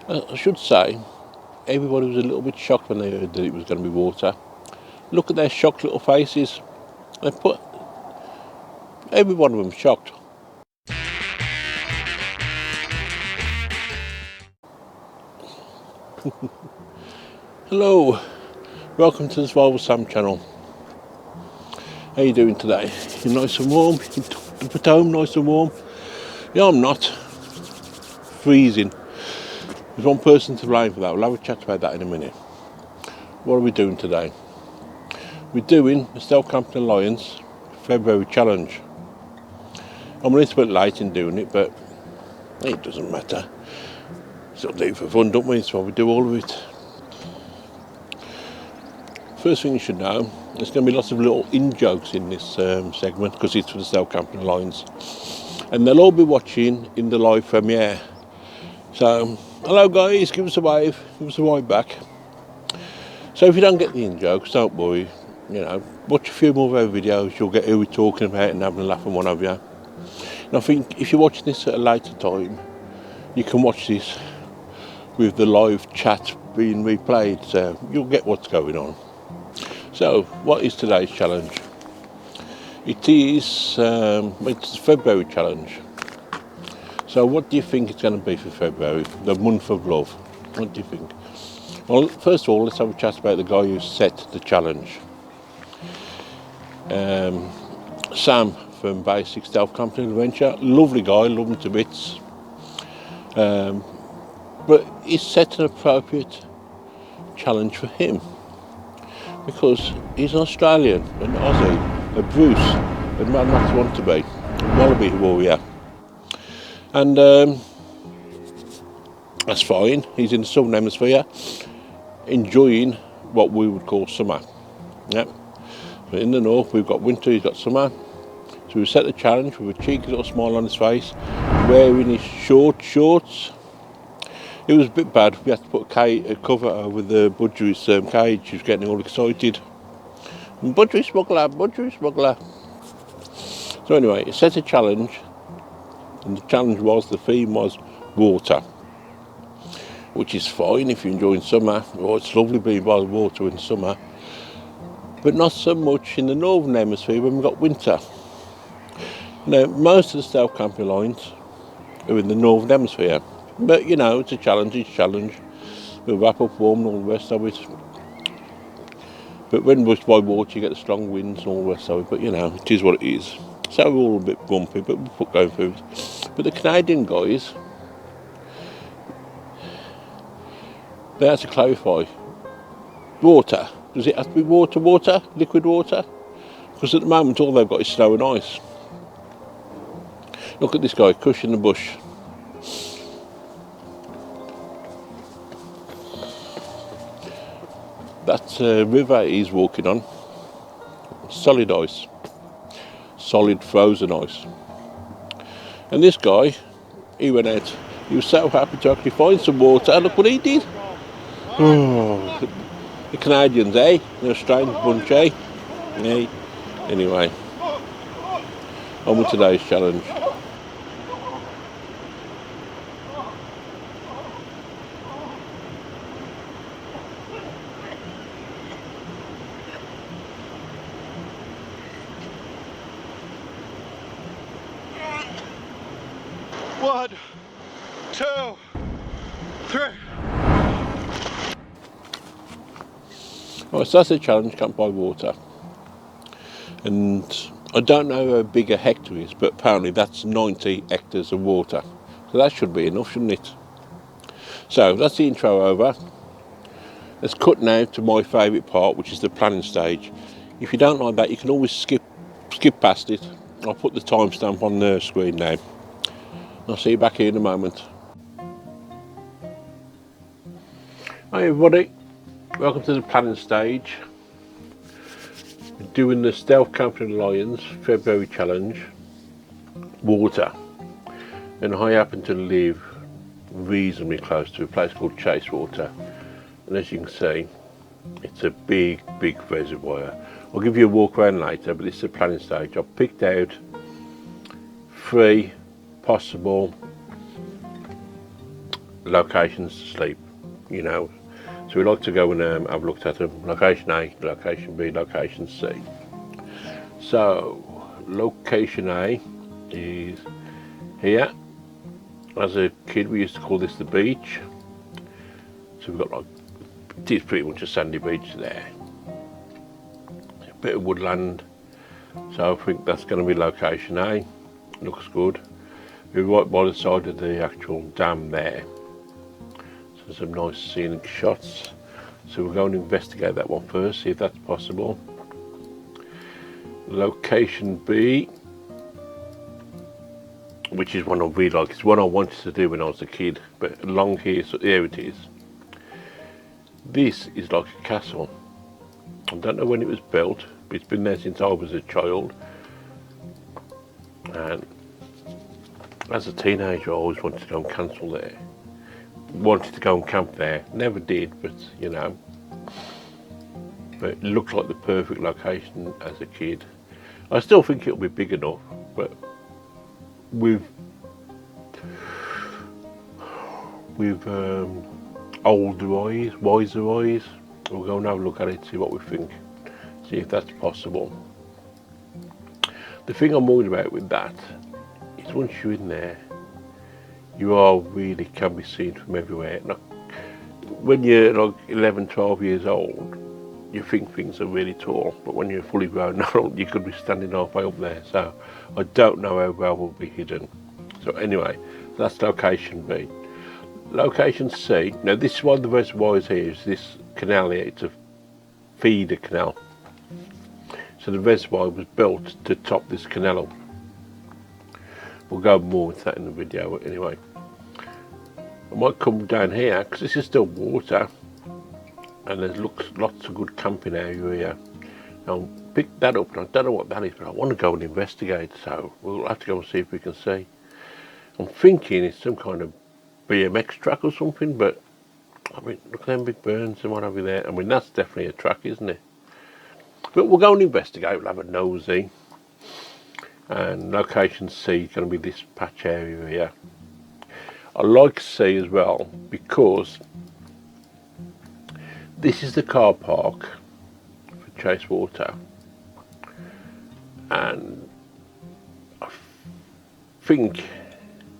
I should say, everybody was a little bit shocked when they heard that it was going to be water. Look at their shocked little faces. They put every one of them shocked. Hello, welcome to the Survival Sam channel. How you doing today? You nice and warm? You at home nice and warm? Yeah, I'm not. Freezing. There's one person to blame for that. We'll have a chat about that in a minute. What are we doing today? We're doing the Stealth Camping Alliance February challenge. I'm a little bit late in doing it, but it doesn't matter. Still do it for fun, don't we? That's why we do all of it. First thing you should know, there's going to be lots of little in-jokes in this segment because it's for the Stealth Camping Alliance. And they'll all be watching in the live premiere. So, hello guys, give us a wave back. So if you don't get the in-jokes, don't worry. You know, watch a few more of our videos, you'll get who we're talking about and having a laugh and what have you. And I think if you're watching this at a later time, you can watch this with the live chat being replayed, so you'll get what's going on. So, what is today's challenge? It is, it's the February challenge. So what do you think it's going to be for February, the month of love? What do you think? Well, first of all, let's have a chat about the guy who set the challenge. Sam from Basic Stealth Camping Adventure, lovely guy, love him to bits. But he set an appropriate challenge for him because he's an Australian, an Aussie, a Bruce, a man that you want to be, a wallaby warrior. And that's fine, he's in the southern hemisphere, enjoying what we would call summer. Yep. But in the north we've got winter, he's got summer. So we set the challenge with a cheeky little smile on his face, wearing his short shorts. It was a bit bad, we had to put a cover over the Budgerie's cage. She was getting all excited. Budgerie smuggler. So anyway, it set a challenge, and the challenge was, the theme was water. Which is fine if you're enjoying summer. Oh, it's lovely being by the water in summer. But not so much in the northern hemisphere when we've got winter. Now, most of the Stealth Camping lines are in the northern hemisphere. But, you know, it's a challenge, We'll wrap up warm and all the rest of it. But when rushed by water, you get the strong winds and all the rest of it. But, you know, it is what it is. So we're all a bit bumpy, but we'll put going through it. But the Canadian guys, they had to clarify. Water. Does it have to be water? Liquid water? Because at the moment all they've got is snow and ice. Look at this guy, crushing the bush. That river he's walking on, solid ice. Solid frozen ice. And this guy, he went out. He was so happy to actually find some water. Look what he did. Oh, the Canadians, eh? They're a strange bunch, eh? Yeah. Anyway, on with today's challenge. One, two, three. Right, so that's the challenge, can't buy water. And I don't know how big a hectare is, but apparently that's 90 hectares of water. So that should be enough, shouldn't it? So that's the intro over. Let's cut now to my favourite part, which is the planning stage. If you don't like that, you can always skip past it. I'll put the timestamp on the screen now. I'll see you back here in a moment. Hi everybody, welcome to the planning stage. We're doing the Stealth Camping Alliance February challenge, water. And I happen to live reasonably close to a place called Chasewater. And as you can see, it's a big reservoir. I'll give you a walk around later, but this is the planning stage. I've picked out 3 possible locations to sleep, you know. So we like to go and have looked at them. Location A, location B, location C. So location A is here. As a kid, we used to call this the beach. So we've got like, it is pretty much a sandy beach there. A bit of woodland. So I think that's going to be location A. Looks good. We're right by the side of the actual dam there. So some nice scenic shots. So we'll go and investigate that one first, see if that's possible. Location B, which is one I really like. It's one I wanted to do when I was a kid, but along here, so there it is. This is like a castle. I don't know when it was built, but it's been there since I was a child. And as a teenager, I always wanted to go and cancel there. Wanted to go and camp there. Never did, but you know. But it looked like the perfect location as a kid. I still think it'll be big enough, but with older eyes, wiser eyes, we'll go and have a look at it, see what we think, see if that's possible. The thing I'm worried about with that is once you're in there, you are really can be seen from everywhere. Like, when you're like 11, 12 years old, you think things are really tall, but when you're fully grown adult, you could be standing halfway up there. So I don't know how well we'll be hidden. So anyway, that's location B. Location C, now this is one of the reservoirs here, is this canal here. It's a feeder canal. So the reservoir was built to top this canal up. We'll go more with that in the video, but anyway. I might come down here, because this is still water, and there's lots of good camping area here. I'll pick that up, and I don't know what that is, but I want to go and investigate, so we'll have to go and see if we can see. I'm thinking it's some kind of BMX track or something, but I mean, look at them big burns and what have you there. I mean, that's definitely a track, isn't it? But we'll go and investigate, we'll have a nosy. And location C is going to be this patch area here. I like C as well because this is the car park for Chasewater, and I think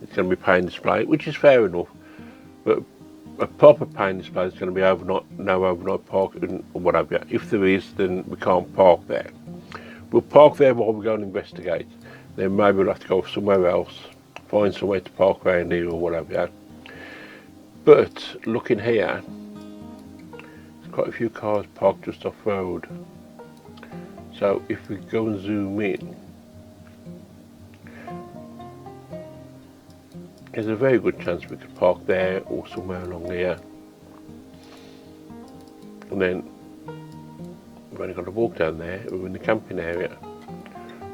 it's going to be paying display, which is fair enough, but a proper paying display is going to be overnight, no overnight parking or whatever. If there is, then we can't park there. We'll park there while we go and investigate. Then maybe we'll have to go somewhere else, find somewhere to park around here or whatever. But looking here, there's quite a few cars parked just off road. So if we go and zoom in, there's a very good chance we could park there or somewhere along here. And then we've only got to walk down there, we're in the camping area.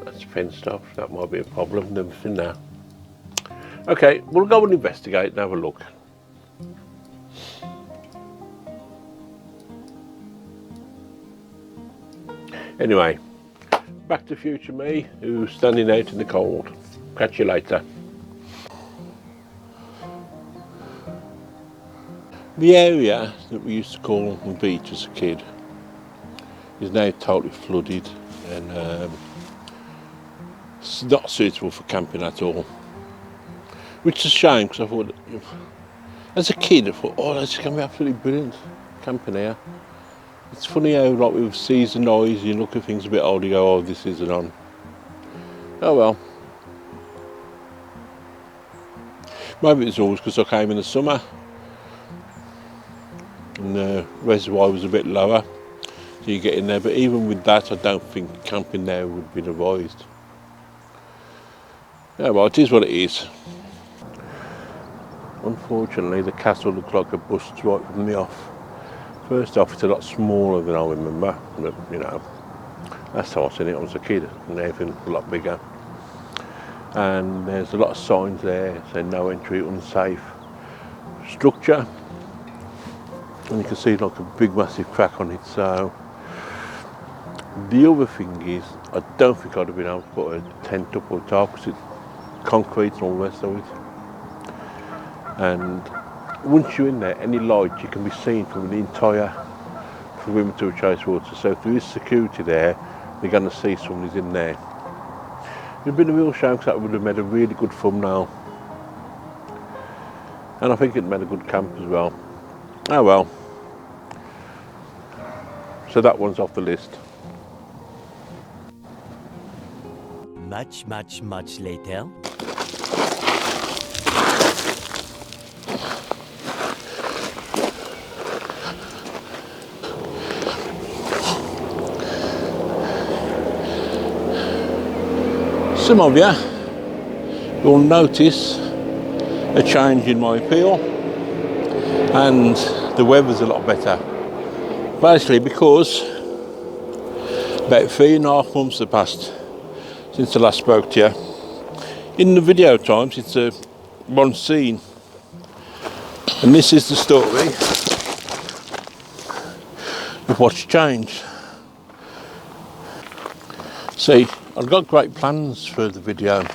That's fenced off, that might be a problem, never seen that. Okay, we'll go and investigate and have a look. Anyway, back to future me, who's standing out in the cold. Catch you later. The area that we used to call the beach as a kid is now totally flooded, and it's not suitable for camping at all. Which is a shame, because I thought, as a kid, I thought, oh, that's going to be absolutely brilliant, camping here. It's funny how, like, with season eyes, you look at things a bit older, you go, oh, this isn't on. Oh well. Maybe it's always because I came in the summer and the reservoir was a bit lower, so you get in there. But even with that, I don't think camping there would be advised. Yeah, well, it is what it is. Unfortunately, the castle looks like a bust right from the off. First off, it's a lot smaller than I remember, but, you know, last time I seen it, I was a kid, and everything's a lot bigger. And there's a lot of signs there saying no entry, unsafe structure. And you can see like a big massive crack on it. So the other thing is, I don't think I'd have been able to put a tent up or top because it's concrete and all the rest of it. And once you're in there, any light you can be seen from the entire perimeter of Chase Water. So if there is security there, they're going to see somebody's in there. It'd been a real shame because that would have made a really good thumbnail. And I think it made a good camp as well. Oh well. So that one's off the list. Much later. Some of you will notice a change in my appeal, and the weather's a lot better. Basically because about 3.5 months have passed since I last spoke to you. In the video times it's one scene, and this is the story of what's changed. See, I've got great plans for the video.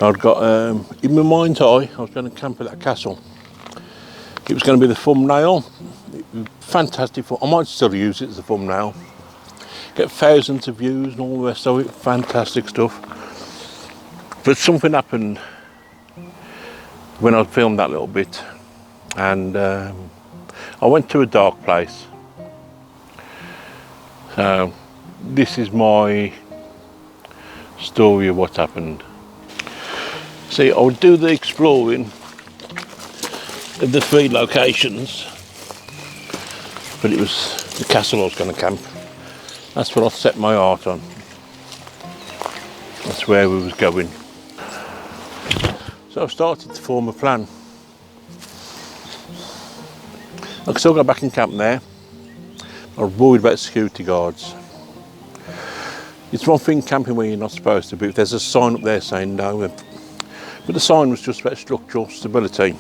I've got, in my mind's eye, I was going to camp at that castle. It was going to be the thumbnail. Fantastic. I might still use it as a thumbnail. Get thousands of views and all the rest of it. Fantastic stuff. But something happened when I filmed that little bit, and I went to a dark place. So this is my story of what happened. See, I would do the exploring of the 3 locations, but it was the castle I was going to camp. That's what I set my heart on. That's where we was going. So I started to form a plan. I could still go back and camp there. I was worried about security guards. It's one thing camping where you're not supposed to, but if there's a sign up there saying no, but the sign was just about structural stability,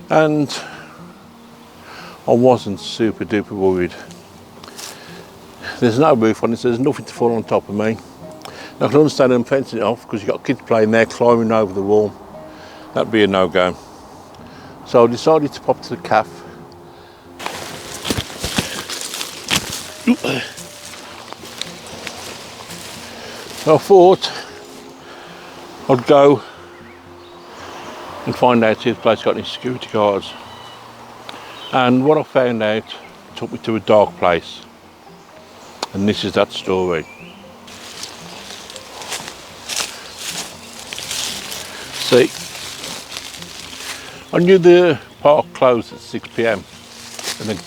and I wasn't super duper worried. There's no roof on it, so there's nothing to fall on top of me. Now, I can understand them fencing it off because you've got kids playing there, climbing over the wall. That'd be a no-go. So I decided to pop to the cafe. So I thought I'd go and find out if the place got any security guards. And what I found out took me to a dark place. And this is that story. See, I knew the park closed at 6 p.m. and the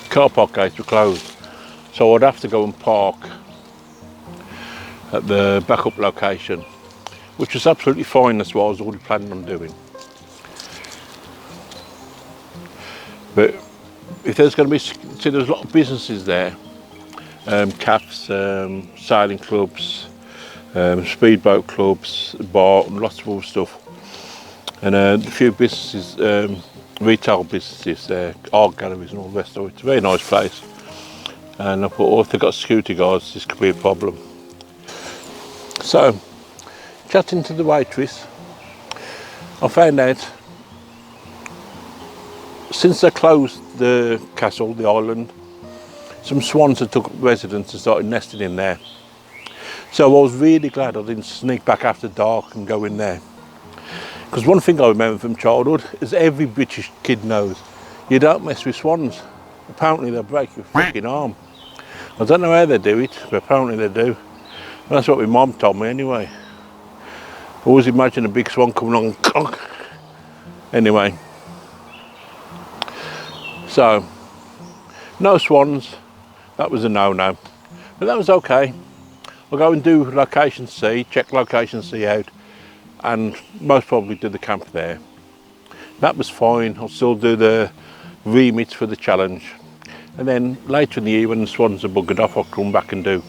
car park gates were closed. So I'd have to go and park at the backup location, which was absolutely fine. That's what I was already planning on doing. But if there's going to be, see, there's a lot of businesses there, cafes, sailing clubs, speedboat clubs, bar, and lots of other stuff, and a few businesses, retail businesses there, art galleries and all the rest of it. It's a very nice place. And I thought, oh, if they've got security guards, this could be a problem. So, chatting to the waitress, I found out since they closed the castle, the island, some swans had took residence and started nesting in there. So I was really glad I didn't sneak back after dark and go in there. Because one thing I remember from childhood is every British kid knows you don't mess with swans. Apparently they'll break your fucking arm. I don't know how they do it, but apparently they do. And that's what my mum told me anyway. I always imagine a big swan coming along. Anyway. So, no swans. That was a no-no. But that was okay. I'll go and do location C, check location C out, and most probably do the camp there. That was fine. I'll still do the remits for the challenge. And then later in the year when the swans are buggered off, I'll come back and do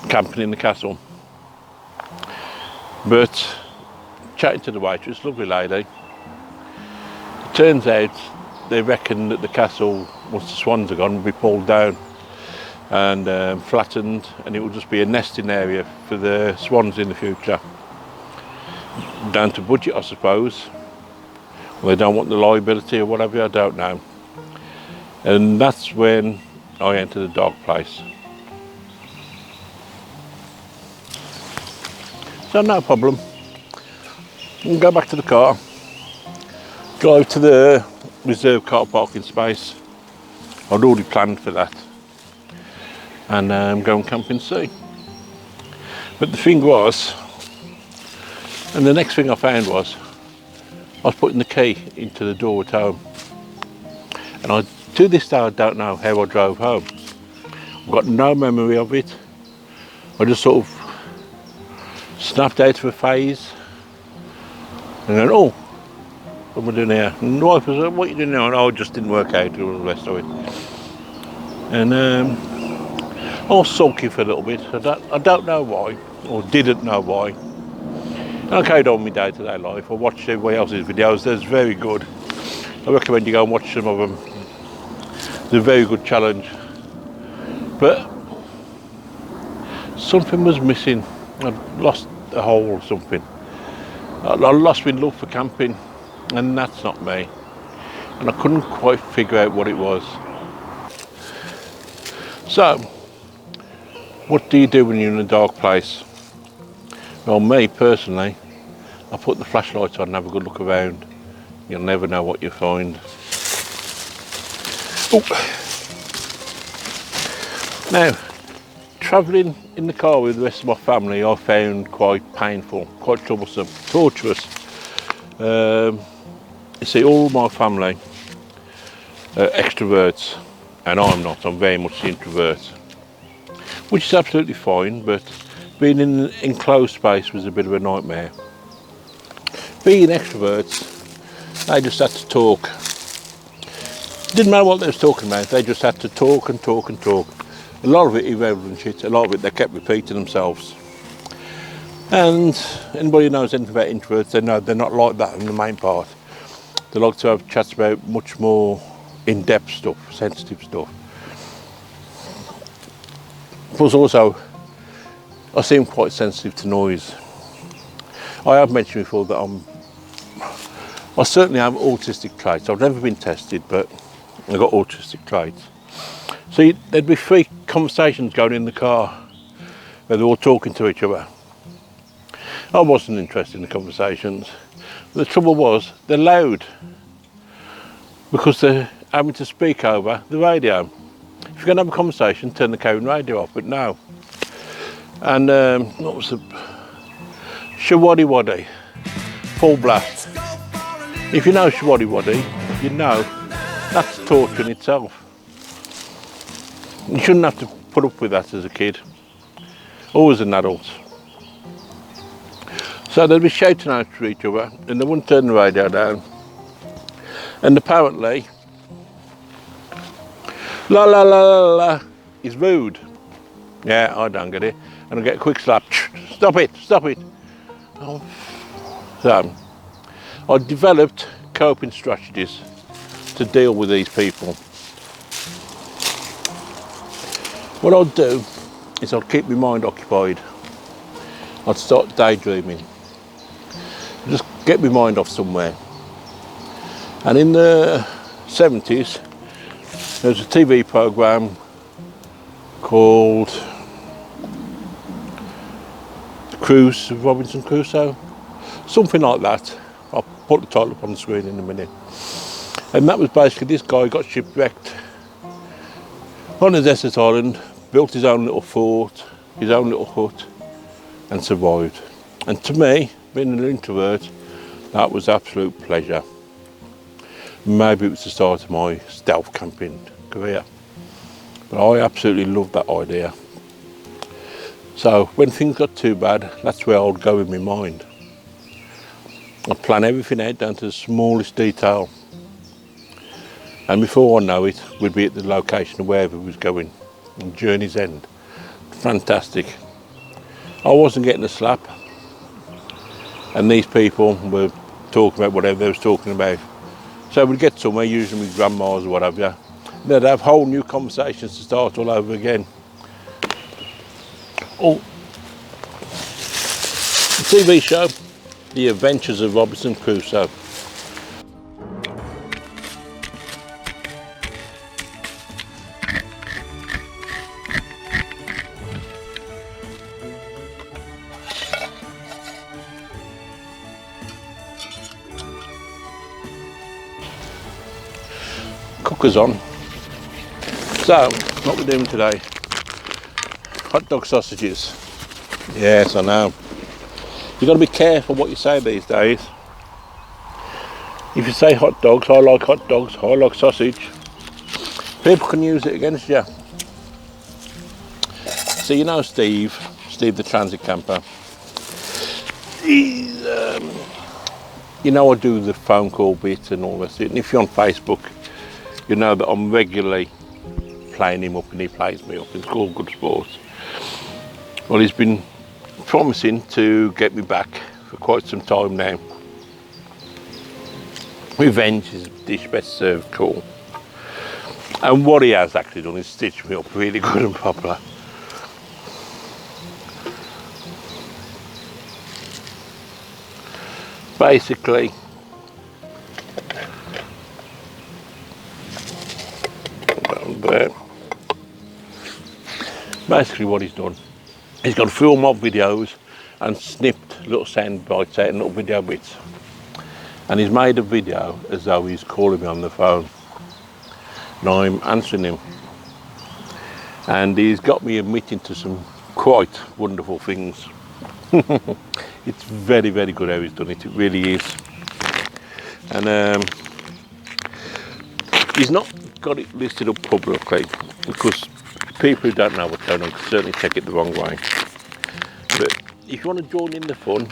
camping in the castle. But chatting to the waitress, lovely lady, it turns out they reckon that the castle, once the swans are gone, will be pulled down and flattened, and it will just be a nesting area for the swans in the future. down to budget, I suppose. Or they don't want the liability or whatever, I don't know. And that's when I entered the dog place. So no problem. You can go back to the car, drive to the reserved car parking space. I'd already planned for that. And go and camp and see. But the thing was, and the next thing I found was, I was putting the key into the door at home. And to this day, I don't know how I drove home. I've got no memory of it. I just sort of snapped out of a phase and then, oh, what am I doing here? And the wife was like, what are you doing now? And it just didn't work out, all the rest of it. And I was sulky for a little bit. I don't know why, or didn't know why. And I carried on with my day-to-day life. I watched everybody else's videos. They're very good. I recommend you go and watch some of them. It's a very good challenge. But something was missing. I'd lost a hole or something. I lost my love for camping, and that's not me. And I couldn't quite figure out what it was. So, what do you do when you're in a dark place? Well, me personally, I put the flashlights on and have a good look around. You'll never know what you find. Oh. Now, travelling in the car with the rest of my family I found quite painful, quite troublesome, torturous. You see, all my family are extroverts, and I'm not. I'm very much the introvert, which is absolutely fine, but being in an enclosed space was a bit of a nightmare. Being extroverts, they just had to talk. Didn't matter what they was talking about, they just had to talk and talk and talk. A lot of it irrelevant shit, a lot of it they kept repeating themselves. And anybody who knows anything about introverts, they know they're not like that in the main part. They like to have chats about much more in-depth stuff, sensitive stuff. Plus also, I seem quite sensitive to noise. I have mentioned before that I certainly have autistic traits. I've never been tested, but I've got autistic traits. So there'd be 3 conversations going in the car where they're all talking to each other. I wasn't interested in the conversations. The trouble was, they're loud because they're having to speak over the radio. If you're going to have a conversation, turn the car and radio off, but no. And what was the Shawaddy Waddy, full blast. If you know Shawaddy Waddy, you know that's torture in itself. You shouldn't have to put up with that as a kid, or as an adult. So they'd be shouting out to each other, and they wouldn't turn the radio down. And apparently, la la la la la is rude. Yeah, I don't get it. And I get a quick slap. Stop it, stop it. Oh. So, I developed coping strategies to deal with these people. What I'll do is I'll keep my mind occupied. I'll start daydreaming. Just get my mind off somewhere. And in the 70s, there was a TV programme called The Cruise of Robinson Crusoe. Something like that. I'll put the title up on the screen in a minute. And that was basically this guy got shipwrecked on a desert island, built his own little fort, his own little hut, and survived. And to me, being an introvert, that was absolute pleasure. Maybe it was the start of my stealth camping career, but I absolutely loved that idea. So when things got too bad, that's where I would go with my mind. I'd plan everything out down to the smallest detail, and before I know it, we'd be at the location of wherever we was going, on Journey's End. Fantastic. I wasn't getting a slap, and these people were talking about whatever they was talking about. So we'd get somewhere, usually with grandmas or whatever, they'd have whole new conversations to start all over again. Oh, the TV show The Adventures of Robinson Crusoe. Cooker's on. So, what we're doing today, hot dog sausages. Yes, I know. You've got to be careful what you say these days. If you say hot dogs, I like sausage, people can use it against you. So you know Steve the transit camper, he's, you know I do the phone call bit and all this, and if you're on Facebook, you know that I'm regularly playing him up and he plays me up. It's all good sport. Well, he's been promising to get me back for quite some time now. Revenge is a dish best served cool. And what he has actually done is stitched me up really good and proper. Basically, there. Basically what he's done, he's got full mob videos and snipped little sound bites out and little video bits. And he's made a video as though he's calling me on the phone. And I'm answering him. And he's got me admitting to some quite wonderful things. It's very, very good how he's done it. It really is. And he's not got it listed up publicly because people who don't know what's going on can certainly take it the wrong way. But if you want to join in the fun,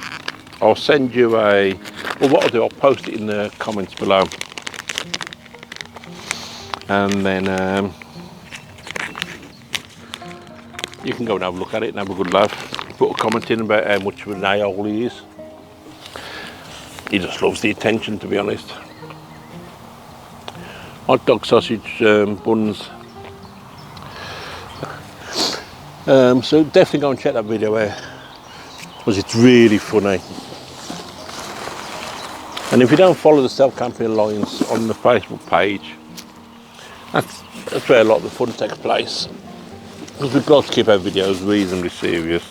I'll send you well, what I'll do, I'll post it in the comments below. And then you can go and have a look at it and have a good laugh. Put a comment in about how much of an a-hole he is. He just loves the attention, to be honest. Hot dog sausage buns. So definitely go and check that video out, because it's really funny. And if you don't follow the Self Camping Alliance on the Facebook page, that's where a lot of the fun takes place. Because we've got to keep our videos reasonably serious.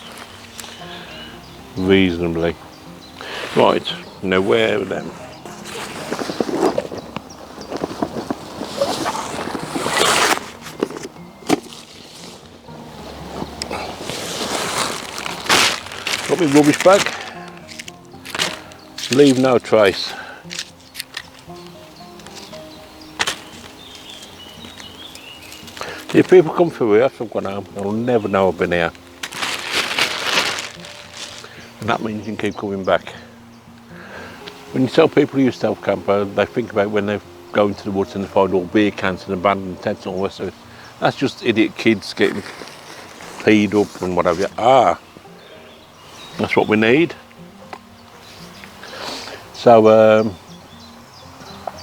Reasonably. Right, now where are them? Got my rubbish bag. Leave no trace. If people come through here after I've gone home, they'll never know I've been here. And that means you can keep coming back. When you tell people you use Stealth Camper, they think about when they go into the woods and they find all beer cans and abandoned tents and all this. So that's just idiot kids getting peed up and whatever. That's what we need. So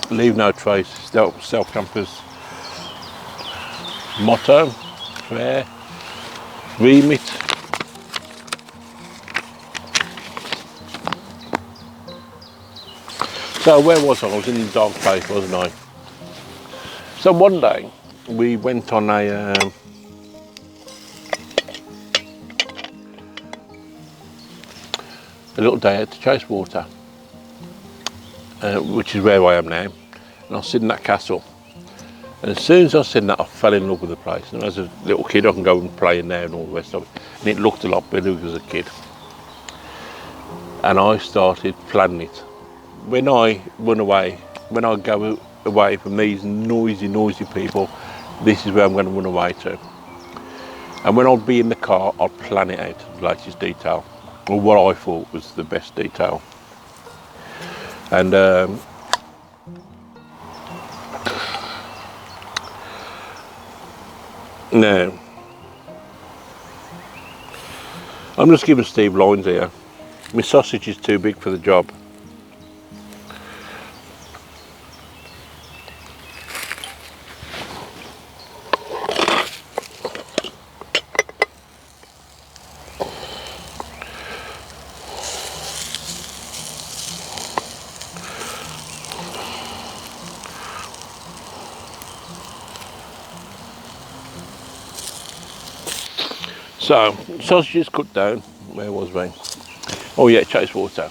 leave no trace. Stealth Camper's motto, prayer, remit. So where was I? I was in the dark place, wasn't I? So one day we went on a little day out to chase water, which is where I am now. And I was sitting in that castle. And as soon as I was sitting that, I fell in love with the place. And as a little kid, I can go and play in there and all the rest of it. And it looked a lot better as a kid. And I started planning it. When I run away, when I go away from these noisy people, this is where I'm going to run away to. And when I'd be in the car, I'd plan it out to the latest detail, or what I thought was the best detail. And now, I'm just giving Steve lines here. My sausage is too big for the job. So, sausages cut down. Where was we? Oh yeah, Chasewater.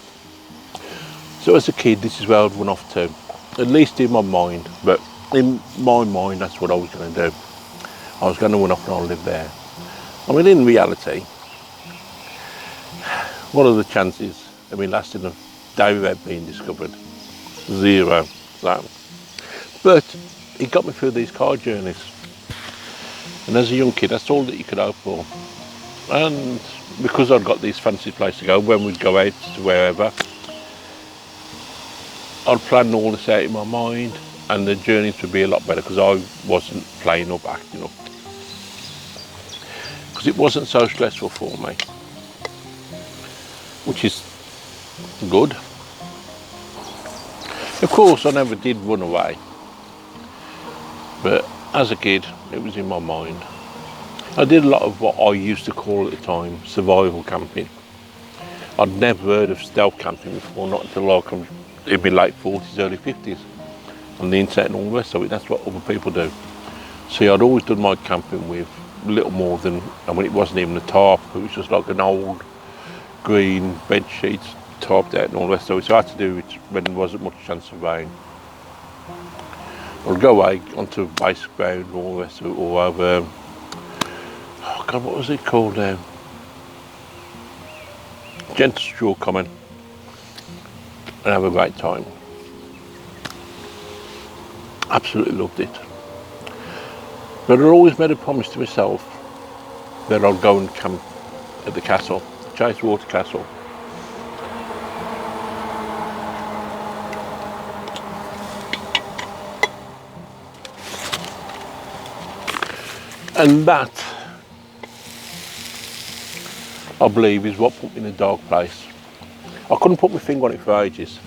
So as a kid, this is where I'd run off to. At least in my mind, but in my mind, that's what I was going to do. I was going to run off and I'll live there. I mean, in reality, what are the chances of me lasting a day without being discovered? Zero. So, but it got me through these car journeys. And as a young kid, that's all that you could hope for. And because I'd got these fancy places to go, when we'd go out to wherever, I'd plan all this out in my mind, and the journeys would be a lot better because I wasn't playing up, acting up. Because it wasn't so stressful for me, which is good. Of course, I never did run away, but as a kid, it was in my mind. I did a lot of what I used to call at the time survival camping. I'd never heard of stealth camping before, not until like in my late 40s, early 50s, on the internet and all the rest of it. That's what other people do. See, I'd always done my camping with little more than, I mean, it wasn't even a tarp, it was just like an old green bed sheet tarped out and all the rest of it. So I had to do it when there wasn't much chance of rain. I'd go away onto a base ground and all the rest of it, or over, oh God, what was it called now? Gentle straw common, and have a great time. Absolutely loved it. But I'd always made a promise to myself that I'd go and camp at the castle, Chasewater Castle. And that, I believe, is what put me in a dark place. I couldn't put my finger on it for ages.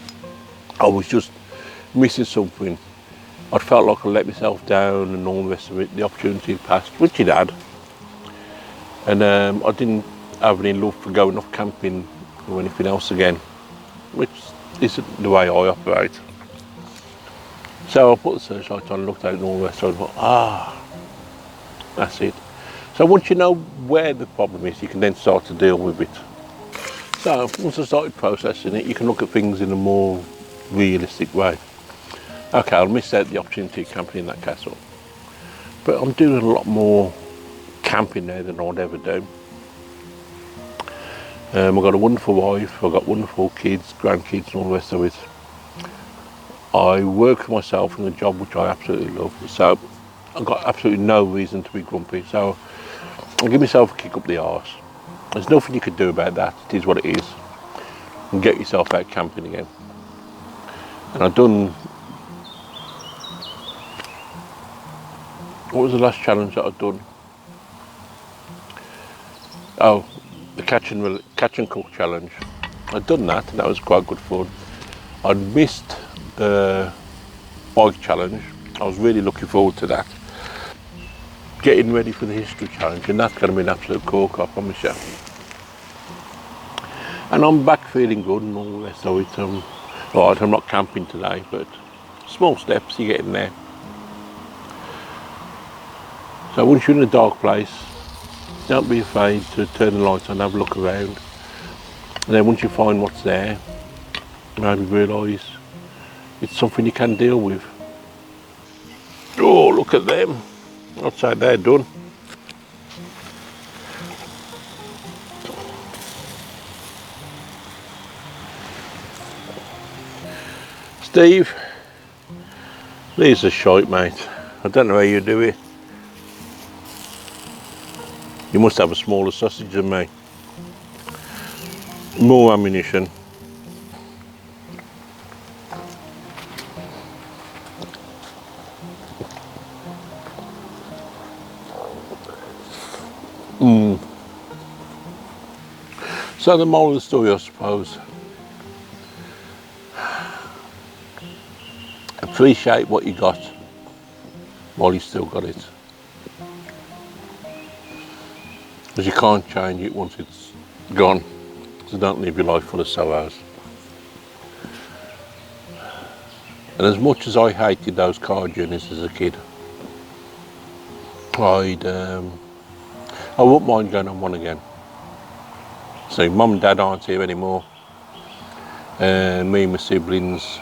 I was just missing something. I'd felt like I let myself down and all the rest of it. The opportunity had passed, which it had. And I didn't have any love for going off camping or anything else again, which isn't the way I operate. So I put the searchlight on, looked at it and all the rest of it, and thought, that's it. So once you know where the problem is, you can then start to deal with it. So once I started processing it, you can look at things in a more realistic way. Okay, I'll miss out the opportunity of camping in that castle, but I'm doing a lot more camping now than I'd ever do. I've got a wonderful wife, I've got wonderful kids, grandkids and all the rest of it. I work for myself in a job which I absolutely love, so I've got absolutely no reason to be grumpy. So I'll give myself a kick up the arse. There's nothing you could do about that, it is what it is. And get yourself out camping again. And I've done, what was the last challenge that I'd done? Oh, the catch and cook challenge. I'd done that and that was quite good fun. I'd missed the bike challenge. I was really looking forward to that. Getting ready for the history challenge, and that's going to be an absolute corker, I promise you. And I'm back feeling good and all the rest of it. Right, I'm not camping today, but small steps, you get in there. So once you're in a dark place, don't be afraid to turn the lights on, have a look around. And then once you find what's there, maybe realise it's something you can deal with. Oh, look at them. I'd say they're done. Steve, these are shite, mate. I don't know how you do it. You must have a smaller sausage than me. More ammunition. So the moral of the story, I suppose, appreciate what you got while you still got it. Because you can't change it once it's gone. So don't live your life full of sorrows. And as much as I hated those car journeys as a kid, I wouldn't mind going on one again. So mum and dad aren't here anymore. Me and my siblings,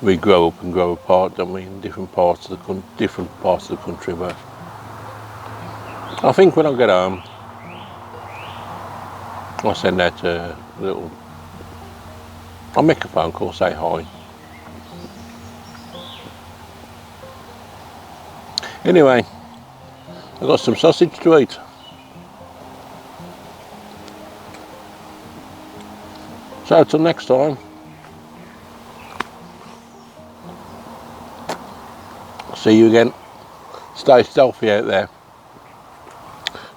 we grow up and grow apart, don't we, in different parts of the country. But I think when I get home, I'll send out a little. I'll make a phone call, say hi. Anyway, I've got some sausage to eat. So till next time. See you again. Stay stealthy out there.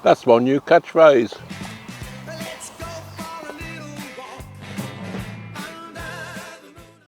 That's my new catchphrase.